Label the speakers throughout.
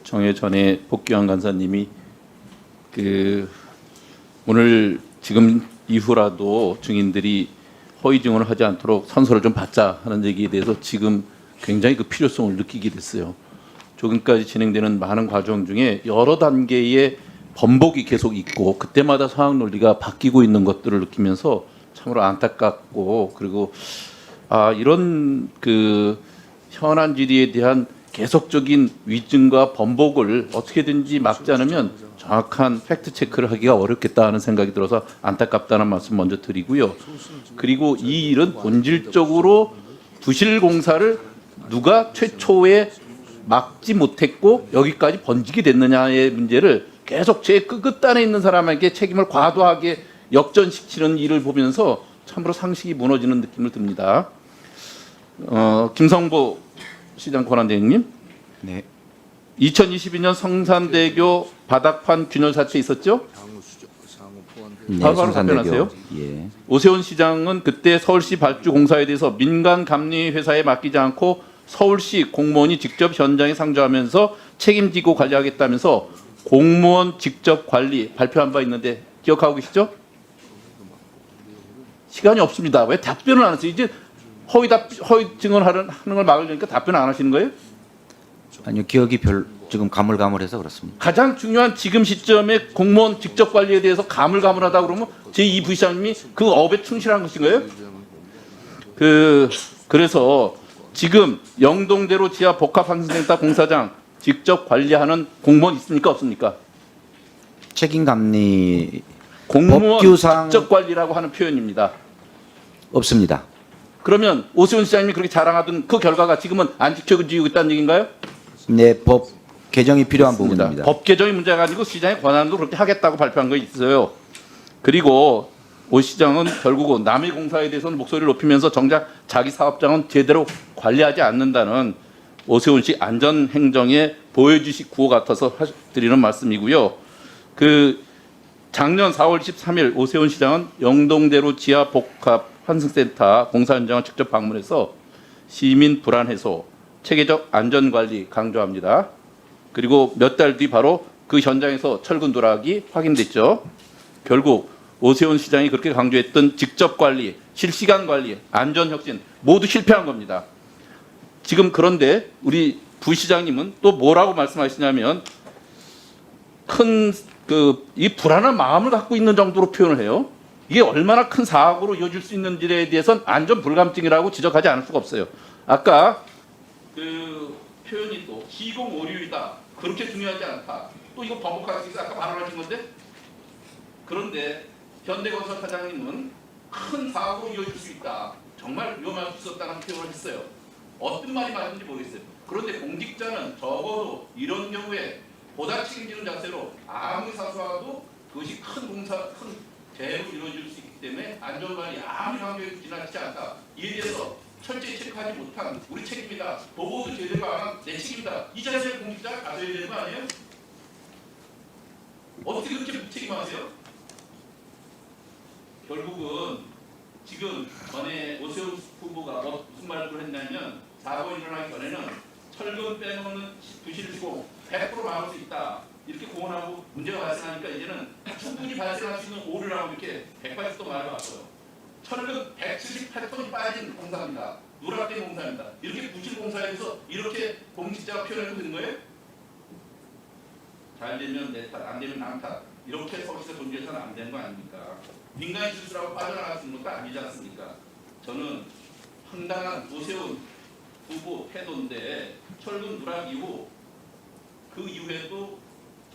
Speaker 1: 정해 복귀한 간사님이 오늘 지금 이후라도 증인들이 허위 증언을 하지 않도록 선서를 좀 받자 하는 얘기에 대해서 지금 굉장히 그 필요성을 느끼게 됐어요. 조금까지 진행되는 많은 과정 중에 여러 단계의 번복이 계속 있고 그때마다 상황 논리가 바뀌고 있는 것들을 느끼면서 참으로 안타깝고, 그리고 이런 현안 질의에 대한 계속적인 위증과 번복을 어떻게든지 막지 않으면 정확한 팩트 체크를 하기가 어렵겠다 하는 생각이 들어서 안타깝다는 말씀 먼저 드리고요. 그리고 이 일은 본질적으로 부실공사를 누가 최초에 막지 못했고 여기까지 번지게 됐느냐의 문제를 계속 제 끝단에 있는 사람에게 책임을 과도하게 역전시키는 일을 보면서 참으로 상식이 무너지는 느낌을 듭니다. 김성보 시장 권한대행님. 네. 2022년 성산대교 바닥판 균열 사태 있었죠?
Speaker 2: 네,
Speaker 1: 바로 답변하세요.
Speaker 2: 예.
Speaker 1: 오세훈 시장은 그때 서울시 발주 공사에 대해서 민간 감리 회사에 맡기지 않고 서울시 공무원이 직접 현장에 상주하면서 책임지고 관리하겠다면서 공무원 직접 관리 발표한 바 있는데 기억하고 계시죠? 시간이 없습니다. 왜 답변을 안 하세요? 이제 허위 증언하는 걸 막으려니까 답변을 안 하시는 거예요?
Speaker 2: 아니요, 기억이 지금 가물가물해서 그렇습니다.
Speaker 1: 가장 중요한 지금 시점에 공무원 직접 관리에 대해서 가물가물하다 그러면 제2 부시장님이 그 업에 충실한 것인 거예요? 그래서 지금 영동대로 지하 복합환승센터 공사장 직접 관리하는 공무원 있습니까, 없습니까?
Speaker 2: 책임감리
Speaker 1: 공무원
Speaker 2: 법규상
Speaker 1: 직접 관리라고 하는 표현입니다.
Speaker 2: 없습니다.
Speaker 1: 그러면 오세훈 시장님이 그렇게 자랑하던 그 결과가 지금은 안 지켜지고 있다는 얘기인가요?
Speaker 2: 네, 법 개정이 필요한
Speaker 1: 맞습니다.
Speaker 2: 부분입니다.
Speaker 1: 법 개정이 문제가 아니고 시장의 권한도 그렇게 하겠다고 발표한 거 있어요. 그리고 오 시장은 결국은 남의 공사에 대해서는 목소리를 높이면서 정작 자기 사업장은 제대로 관리하지 않는다는 오세훈 씨 안전행정의 보여주식 구호 같아서 드리는 말씀이고요. 작년 4월 13일 오세훈 시장은 영동대로 지하 복합 환승센터 공사 현장을 직접 방문해서 시민 불안 해소, 체계적 안전 관리 강조합니다. 그리고 몇 달 뒤 바로 그 현장에서 철근 누락이 확인됐죠. 결국 오세훈 시장이 그렇게 강조했던 직접 관리, 실시간 관리, 안전 혁신 모두 실패한 겁니다. 지금 그런데 우리 부시장님은 또 뭐라고 말씀하시냐면 이 불안한 마음을 갖고 있는 정도로 표현을 해요. 이게 얼마나 큰 사고로 이어질 수 있는지에 대해서는 안전 불감증이라고 지적하지 않을 수가 없어요. 아까 표현이 또 기공 오류이다. 그렇게 중요하지 않다. 또 이거 번복할 수 있어. 아까 발언하신 건데. 그런데 현대건설 사장님은 큰 사고로 이어질 수 있다. 정말 위험할 수 있었다는 표현을 했어요. 어떤 말이 맞는지 모르겠어요. 그런데 공직자는 적어도 이런 경우에 보다 책임지는 자세로 아무리 사소하도 그것이 큰 재해로 이루어질 수 있기 때문에 안전관리 아무리 강조해도 지나치지 않다. 이에 대해서 철저히 체크하지 못한 우리 책임이다. 보고도 제대로 안 한 내 책임이다. 이 자세를 공직자가 가져야 되는 거 아니에요? 어떻게 그렇게 무책임하세요? 결국은 지금 전에 오세훈 후보가 무슨 말을 했냐면 사고 일어나기 전에는 철근 빼놓는 부실시공 100% 막을 수 있다. 이렇게 공언하고 문제가 발생하니까 이제는 충분히 발생할 수 있는 오류라고 이렇게 180도 말해봤어요. 철근 178톤이 빠진 공사입니다. 누락된 공사입니다. 이렇게 부실 공사에 대해서 이렇게 공직자가 표현해도 되는 거예요? 잘 되면 내 탓, 안 되면 남 탓. 이렇게 서울시가 존재해서는 안 되는 거 아닙니까? 민간인 실수라고 빠져나갈 수 있는 것도 아니지 않습니까? 저는 황당한 오세훈 후보 태도인데 철근 누락 이후 그 이후에도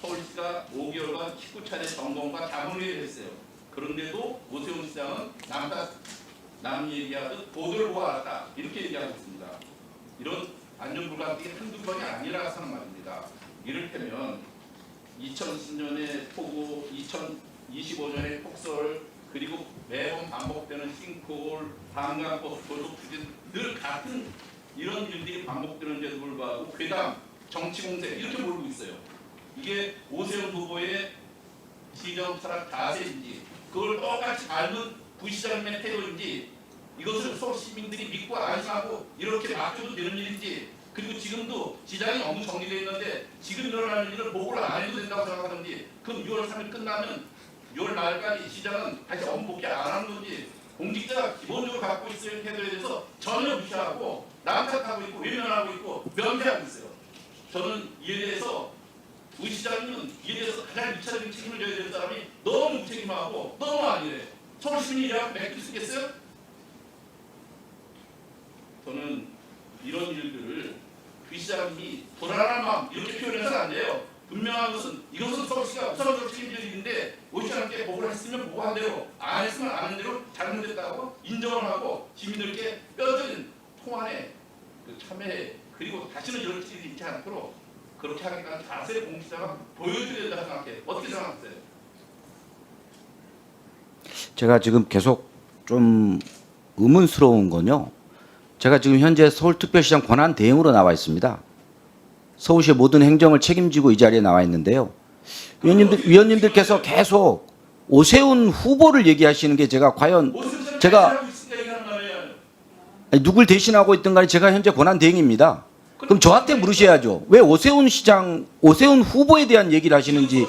Speaker 1: 서울시가 5개월간 19차례 점검과 자문회의를 했어요. 그런데도 오세훈 시장은 남 얘기하듯 보도를 보고 알았다. 이렇게 얘기하고 있습니다. 이런 안전불감증이 한두 번이 아니라서 하는 말입니다. 이를테면 2010년에 폭우, 2025년에 폭설, 그리고 매번 반복되는 싱크홀, 한강버스 도로 추진 늘 같은 이런 일들이 반복되는데도 불구하고 괴담, 정치공세 이렇게 몰고 있어요. 이게 오세훈 후보의 시정 철학 자세인지 그걸 똑같이 닮은 부시장님의 태도인지 이것을 서울 시민들이 믿고 안심하고 이렇게 맡겨도 되는 일인지 그리고 지금도 시장이 너무 정리되어 있는데 지금 일어나는 일을 보고를 안 해도 된다고 생각하는지 그럼 6월 3일 끝나면 6월 말까지 시장은 다시 업복귀 안 하는 건지 공직자가 기본적으로 갖고 있을 태도에 대해서 전혀 무시하고 남탓하고 있고 외면하고 있고 면피하고 있어요. 저는 이에 대해서 우 시장님은 이에 대해서 가장 2차적인 책임을 져야 되는 사람이 너무 무책임하고 너무 아니래. 서울시민이 이래갖고 맡길 수 있겠어요? 저는 이런 일들을 그 시장님이 불안한 마음 이렇게 표현해서는 안 돼요. 분명한 것은 이것은 서울시가 우선적으로 책임질 일인데 오 시장님께 보고를 했으면 보고한 대로 안 했으면 안 한 대로 잘못됐다고 인정을 하고 시민들께 뼈저린 통안에 그 참여해 그리고 다시는 이런 일이 있지 않도록 그렇게 하기까지 자세히 공직자가 보여줘야 된다고 생각해요. 어떻게 생각하세요?
Speaker 2: 제가 지금 계속 좀 의문스러운 건요. 제가 지금 현재 서울특별시장 권한 대행으로 나와 있습니다. 서울시의 모든 행정을 책임지고 이 자리에 나와 있는데요. 위원님들께서 계속 오세훈 후보를 얘기하시는 게 제가 과연 제가 아니, 누굴 대신하고 있든 간에 제가 현재 권한 대행입니다. 그럼 저한테 물으셔야죠. 왜 오세훈 시장, 오세훈 후보에 대한 얘기를 하시는지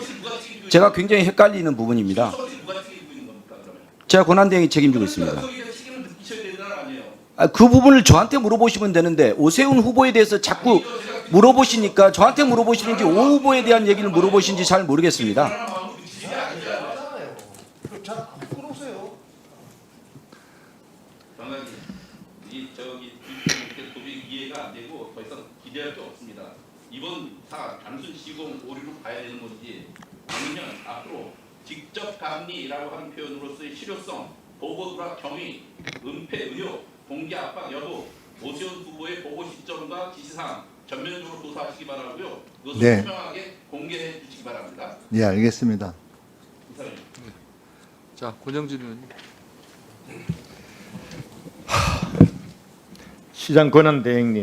Speaker 2: 제가 굉장히 헷갈리는 부분입니다. 제가 권한 대행이 책임지고 있습니다. 그 부분을 저한테 물어보시면 되는데 오세훈 후보에 대해서 자꾸 물어보시니까 저한테 물어보시는지 오 후보에 대한 얘기를 물어보시는지 잘 모르겠습니다.
Speaker 1: 도저히 이해가 안 되고 더 이상 기대할 게 없습니다. 이번 사 단순 시공 오류로 봐야 되는 건지 아니면 앞으로 직접 감리라고 하는 표현으로서의 실효성, 보고도락 경위, 은폐 의혹, 공개 압박 여부, 오세훈 후보의 보고 시점과 지시사항 전면적으로 조사하시기 바라고요. 그것을
Speaker 3: 네.
Speaker 1: 투명하게 공개해 주시기 바랍니다.
Speaker 3: 예, 알겠습니다.
Speaker 1: 이사님.
Speaker 4: 자, 권영진 의원님.
Speaker 5: 시장 권한 대행님,